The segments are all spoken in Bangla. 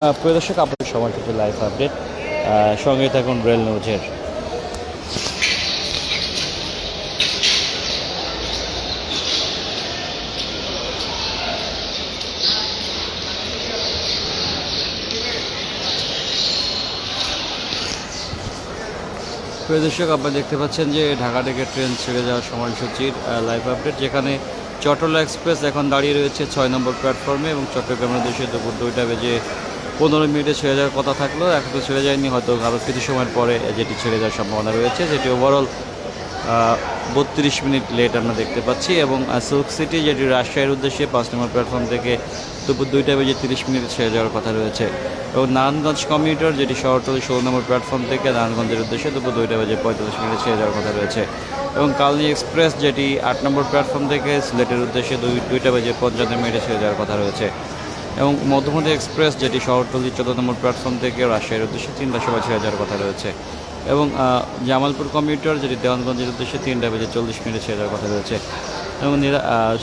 প্রিয় দর্শক, আপনাদের সময় কিছু লাইভ আপডেট সঙ্গে থাকুন রেল নিউজের। প্রিয় দর্শক, আপনারা দেখতে পাচ্ছেন যে ঢাকা থেকে ট্রেন ছেড়ে যাওয়ার সময়সূচির লাইভ আপডেট, যেখানে চট্টলা এক্সপ্রেস এখন দাঁড়িয়ে রয়েছে 6 নম্বর প্ল্যাটফর্মে এবং চট্টগ্রামের উদ্দেশ্যে দুপুর 2টা বেজে 15 মিনিটে ছেড়ে যাওয়ার কথা থাকলেও এখন তো ছেড়ে যায়নি, হয়তো আরও কিছু সময়ের পরে যেটি ছেড়ে যাওয়ার সম্ভাবনা রয়েছে, যেটি ওভারঅল 32 মিনিট লেট আমরা দেখতে পাচ্ছি। এবং সিল্ক সিটি, যেটি রাজশাহীর উদ্দেশ্যে 5 নম্বর প্ল্যাটফর্ম থেকে দুপুর 2টা বেজে 30 মিনিট ছেড়ে যাওয়ার কথা রয়েছে। এবং নারায়ণগঞ্জ কমিউটার, যেটি শহরতলি 16 নম্বর প্ল্যাটফর্ম থেকে নারায়ণগঞ্জের উদ্দেশ্যে দুপুর 2টা বেজে 45 মিনিট ছেড়ে যাওয়ার কথা রয়েছে। এবং কালনী এক্সপ্রেস, যেটি 8 নম্বর প্ল্যাটফর্ম থেকে সিলেটের উদ্দেশ্যে 2টা বেজে 55 মিনিটে ছেড়ে যাওয়ার কথা রয়েছে। এবং মধ্যমধ্যে এক্সপ্রেস, যেটি শহরতলি 14 নম্বর প্ল্যাটফর্ম থেকে রাজশাহীর উদ্দেশ্যে 3টার সময় ছেড়ে যাওয়ার কথা রয়েছে। এবং জামালপুর কমিউটার, যেটি দেওয়ানগঞ্জের উদ্দেশ্যে 3টা বেজে 40 মিনিটে ছেড়ে যাওয়ার কথা রয়েছে। এবং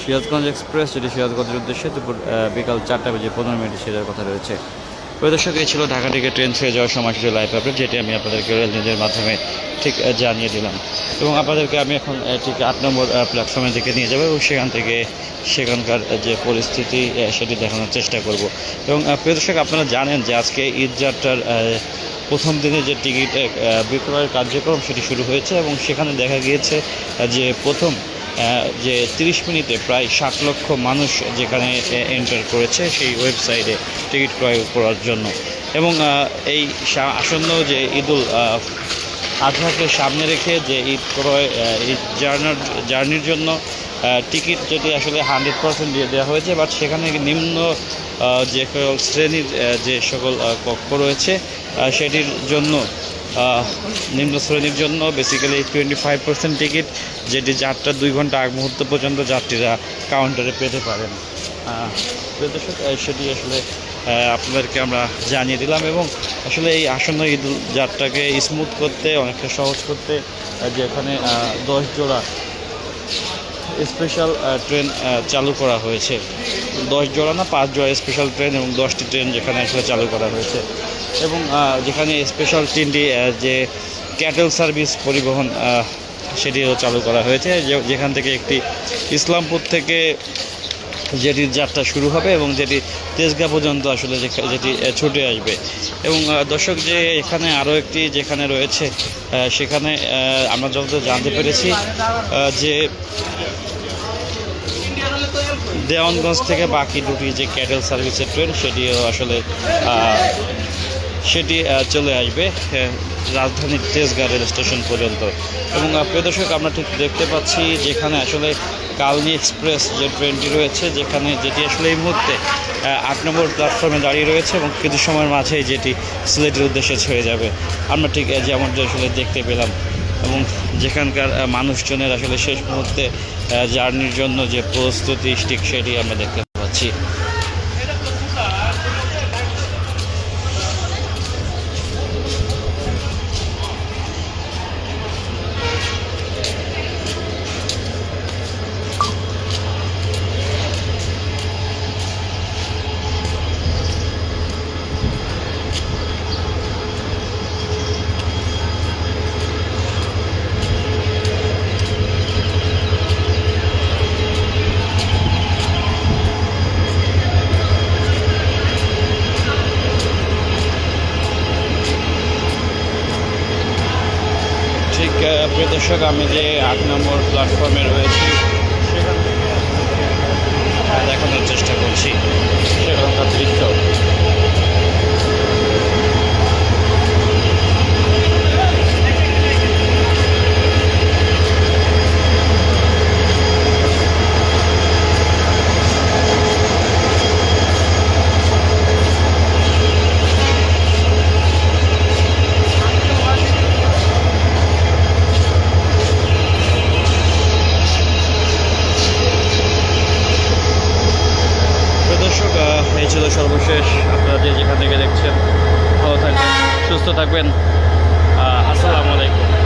সিরাজগঞ্জ এক্সপ্রেস, যেটি সিরাজগঞ্জের উদ্দেশ্যে বিকাল 4টা বেজে 15 মিনিটে ছেড়ে যাওয়ার কথা রয়েছে। দর্শক, এই ছিল ঢাকা থেকে ট্রেন ছেড়ে যাওয়ার সময়সূচি লাইভ আপডেট, যেটি আমি আপনাদেরকে রেল নিউজের মাধ্যমে ঠিক জানিয়ে দিলাম। এবং আপনাদেরকে আমি এখন ঠিক 8 নম্বর প্ল্যাটফর্মের দিকে নিয়ে যাবো এবং সেখান থেকে সেখানকার যে পরিস্থিতি সেটি দেখানোর চেষ্টা করব। এবং প্রিয় দর্শক, আপনারা জানেন যে আজকে ঈদ যাত্রার প্রথম দিনে যে টিকিট বিক্রয়ের কার্যক্রম সেটি শুরু হয়েছে এবং সেখানে দেখা গিয়েছে যে প্রথম যে 30 মিনিটে প্রায় 60 লক্ষ মানুষ যেখানে এন্টার করেছে সেই ওয়েবসাইটে টিকিট ক্রয় করার জন্য। এবং এই আসন্ন যে ঈদুল আজহাকে সামনে রেখে যে ঈদ ক্রয় ঈদ জার্নির জন্য টিকিট যেটি আসলে 100% দিয়ে দেওয়া হয়েছে, বাট সেখানে নিম্ন যে সকল শ্রেণীর যে সকল কক্ষ রয়েছে সেটির জন্য নিম্ন শ্রেণীর জন্য বেসিক্যালি 25% টিকিট, যেটি যাত্রার 2 ঘন্টা আগ মুহূর্ত পর্যন্ত যাত্রীরা কাউন্টারে পেতে পারেন। দর্শক, সেটি আসলে আপনাদেরকে আমরা জানিয়ে দিলাম। এবং আসলে এই আসন্ন ঈদ যাত্রাকে স্মুথ করতে, অনেকটা সহজ করতে যেখানে 10 জোড়া স্পেশাল ট্রেন চালু করা হয়েছে, 10 জোড়া না 5 জোড়া স্পেশাল ট্রেন এবং 10টি ট্রেন যেখানে আসলে চালু করা হয়েছে। এবং যেখানে স্পেশাল 3টি যে ক্যাটেল সার্ভিস পরিবহন সেটিও চালু করা হয়েছে, যেখান থেকে একটি ইসলামপুর থেকে যেটির যাত্রা শুরু হবে এবং যেটি তেজগাঁ পর্যন্ত আসলে যেটি ছুটে আসবে। এবং দর্শক, যে এখানে আরও একটি যেখানে রয়েছে সেখানে আমরা যতদূর জানতে পেরেছি যে দেওয়ানগঞ্জ থেকে বাকি দুটি যে ক্যাটেল সার্ভিসের ট্রেন সেটিও আসলে সেটি চলে আসবে রাজধানীর তেজগাঁ রেল স্টেশন পর্যন্ত। এবং প্রিয় দর্শক, আমরা ঠিক দেখতে পাচ্ছি যেখানে আসলে কালনী এক্সপ্রেস যে ট্রেনটি রয়েছে, যেটি আসলে এই মুহূর্তে 8 নম্বর প্ল্যাটফর্মে দাঁড়িয়ে রয়েছে এবং কিছু সময়ের মাঝেই যেটি সিলেটের উদ্দেশ্যে ছেড়ে যাবে, আমরা ঠিক যেমনটি আসলে দেখতে পেলাম। এবং যেখানকার মানুষজনের আসলে শেষ মুহূর্তে জার্নির জন্য যে প্রস্তুতি ঠিক সেটি আমরা দেখতে পাচ্ছি। প্রিয় দর্শক, আমি যে 8 নম্বর প্ল্যাটফর্মে রয়েছি সেখান থেকে দেখানোর চেষ্টা করছি সেখানকার দৃশ্য। এই ছিল সর্বশেষ। আপনারা যেখান থেকে দেখছেন ভালো থাকবেন, সুস্থ থাকবেন। আসসালামু আলাইকুম।